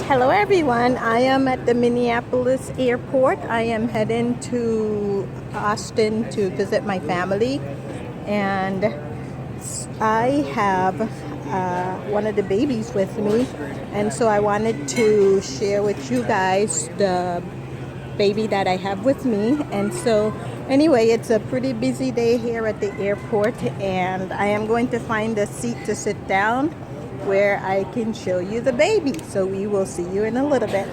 Hello everyone, I am at the Minneapolis airport. I am heading to Austin to visit my family, and I have one of the babies with me, and so I wanted to share with you guys the baby that I have with me. And so anyway, it's a pretty busy day here at the airport, and I am going to find a seat to sit down where I can show you the baby. So we will see you in a little bit.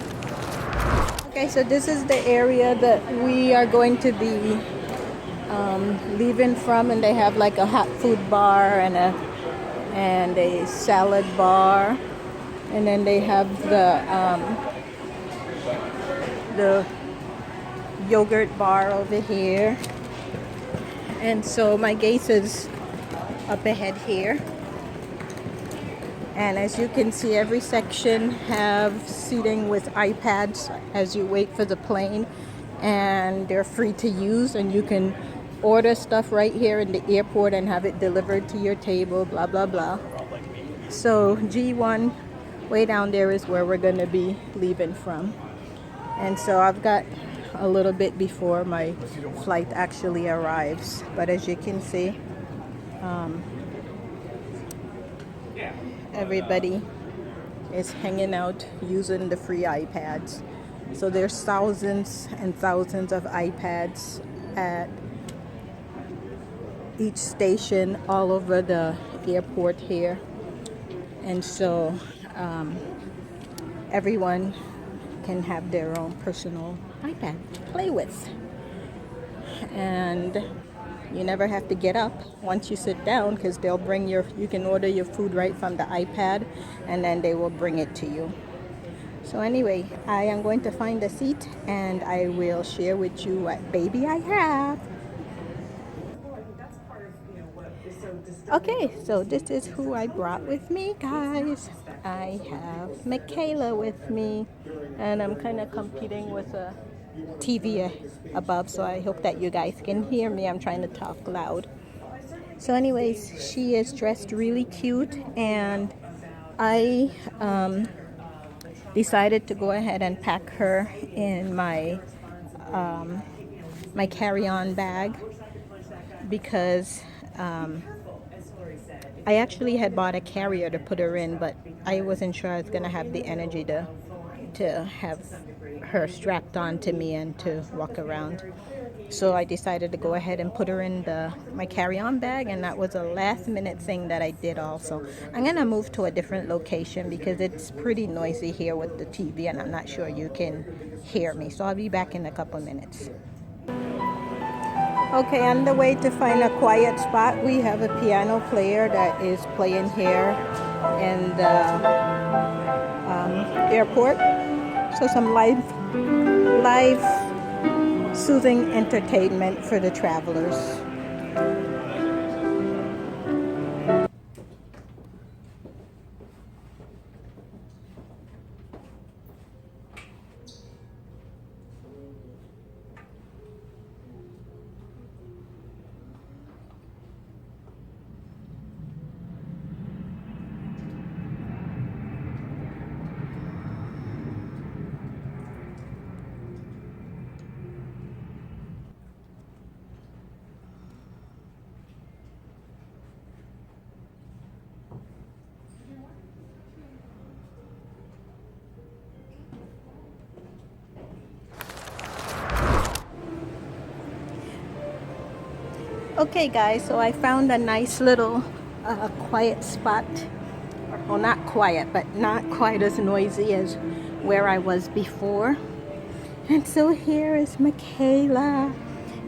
Okay, so this is the area that we are going to be leaving from, and they have like a hot food bar and a salad bar, and then they have the yogurt bar over here. And so my gate is up ahead here, and as you can see, every section have seating with iPads as you wait for the plane, and they're free to use, and you can order stuff right here in the airport and have it delivered to your table, blah blah blah. So G1 way down there is where we're going to be leaving from. And so I've got a little bit before my flight actually arrives, but as you can see, everybody is hanging out using the free iPads. So there's thousands and thousands of iPads at each station all over the airport here. And so everyone can have their own personal iPad to play with. And you never have to get up once you sit down, because you can order your food right from the iPad, and then they will bring it to you. So anyway, I am going to find a seat and I will share with you what baby I have. Okay, so this is who I brought with me, guys. I have Michaela with me, and I'm kind of competing with a TV above, so I hope that you guys can hear me. I'm trying to talk loud. So anyways, she is dressed really cute, and I decided to go ahead and pack her in my carry-on bag, because I actually had bought a carrier to put her in, but I wasn't sure I was gonna have the energy to have her strapped on to me and to walk around. So I decided to go ahead and put her in my carry-on bag, and that was a last-minute thing that I did also. I'm gonna move to a different location because it's pretty noisy here with the TV, and I'm not sure you can hear me. So I'll be back in a couple minutes. Okay, on the way to find a quiet spot, we have a piano player that is playing here in the airport. So some live soothing entertainment for the travelers. Okay guys, so I found a nice little quiet spot. Well, not quiet, but not quite as noisy as where I was before. And so here is Michaela,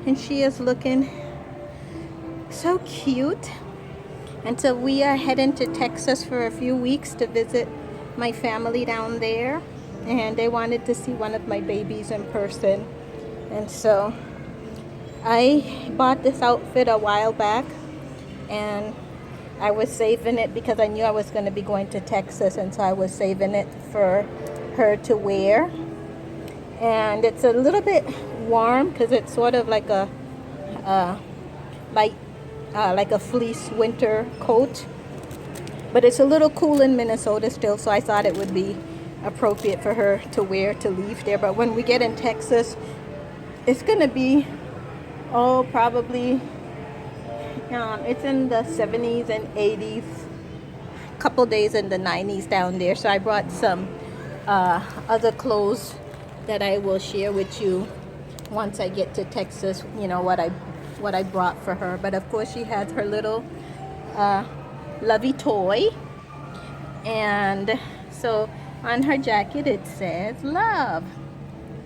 and she is looking so cute. And so we are heading to Texas for a few weeks to visit my family down there, and they wanted to see one of my babies in person. And so I bought this outfit a while back, and I was saving it because I knew I was going to be going to Texas, and so I was saving it for her to wear. And it's a little bit warm because it's sort of like a light, like a fleece winter coat. But it's a little cool in Minnesota still, so I thought it would be appropriate for her to wear to leave there. But when we get in Texas, it's gonna be, oh, probably, it's in the 70s and 80s, couple days in the 90s down there. So I brought some other clothes that I will share with you once I get to Texas, you know, what I brought for her. But of course she has her little lovey toy, and so on her jacket it says love,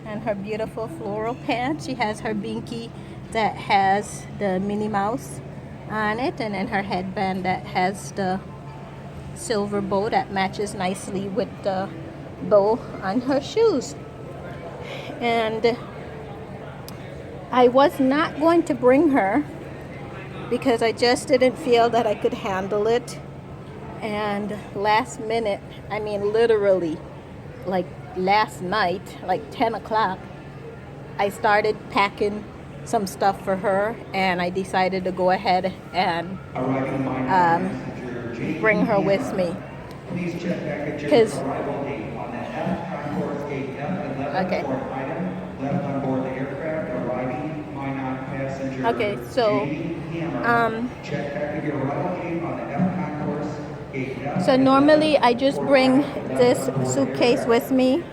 and her beautiful floral pants, she has her binky that has the Minnie Mouse on it, and then her headband that has the silver bow that matches nicely with the bow on her shoes. And I was not going to bring her because I just didn't feel that I could handle it. And last minute, I mean literally like last night, like 10 o'clock, I started packing some stuff for her, and I decided to go ahead and bring her with me. Please check packages arrival date on the F concourse gate F and left Okay. on board item, left on board the aircraft, arriving Minot passenger Okay, so check package arrival date on the F concourse gate F. so normally I just bring this suitcase with me,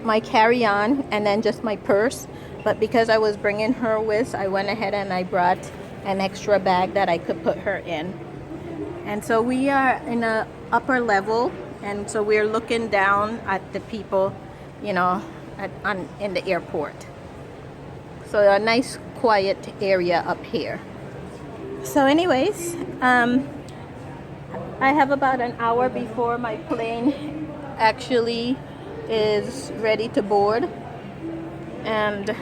my carry-on, and then just my purse. But because I was bringing her with, I went ahead and I brought an extra bag that I could put her in. And so we are in a upper level, and so we're looking down at the people, you know, in the airport. So a nice quiet area up here. So anyways, I have about an hour before my plane actually is ready to board, and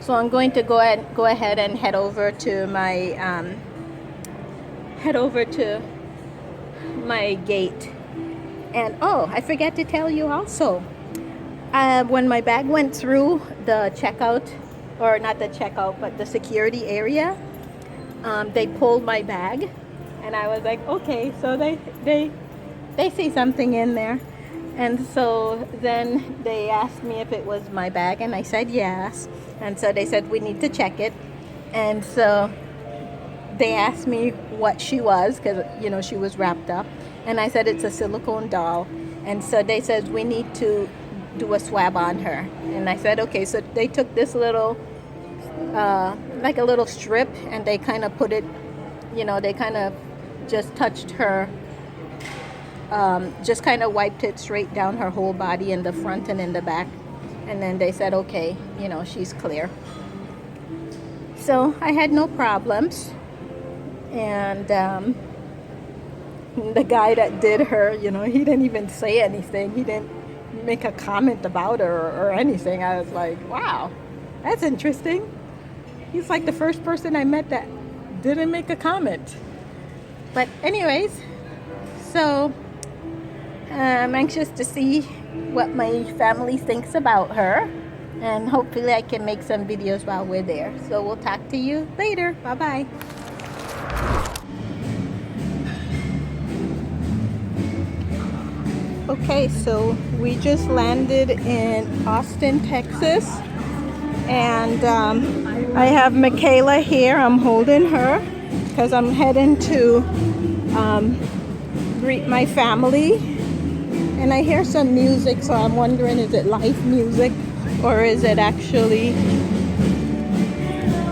so I'm going to go ahead and head over to my gate. And oh, I forgot to tell you also, when my bag went through the checkout, or not the checkout, but the security area, they pulled my bag, and I was like, okay, so they see something in there. And so then they asked me if it was my bag, and I said yes. And so they said we need to check it. And so they asked me what she was, because you know she was wrapped up, and I said it's a silicone doll. And so they said we need to do a swab on her, and I said okay. So they took this little like a little strip, and they kind of put it, you know, they kind of just touched her, just kind of wiped it straight down her whole body, in the front and in the back, and then they said okay, you know, she's clear. So I had no problems. And the guy that did her, you know, he didn't even say anything. He didn't make a comment about her or anything. I was like, wow, that's interesting. He's like the first person I met that didn't make a comment. But anyways, so I'm anxious to see what my family thinks about her, and hopefully I can make some videos while we're there. So we'll talk to you later. Bye-bye. Okay, so we just landed in Austin, Texas, and I have Michaela here. I'm holding her because I'm heading to greet my family, and I hear some music, so I'm wondering, is it live music or is it actually,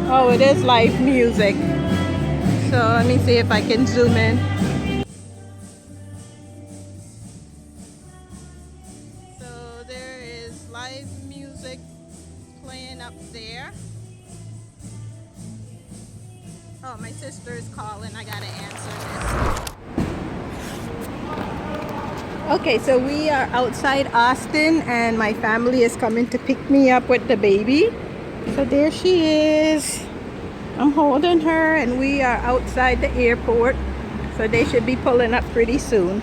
oh, it is live music. So let me see if I can zoom in. Live music playing up there. Oh, my sister is calling. I gotta answer this. Okay, so we are outside Austin, and my family is coming to pick me up with the baby. So there she is. I'm holding her, and we are outside the airport. So they should be pulling up pretty soon.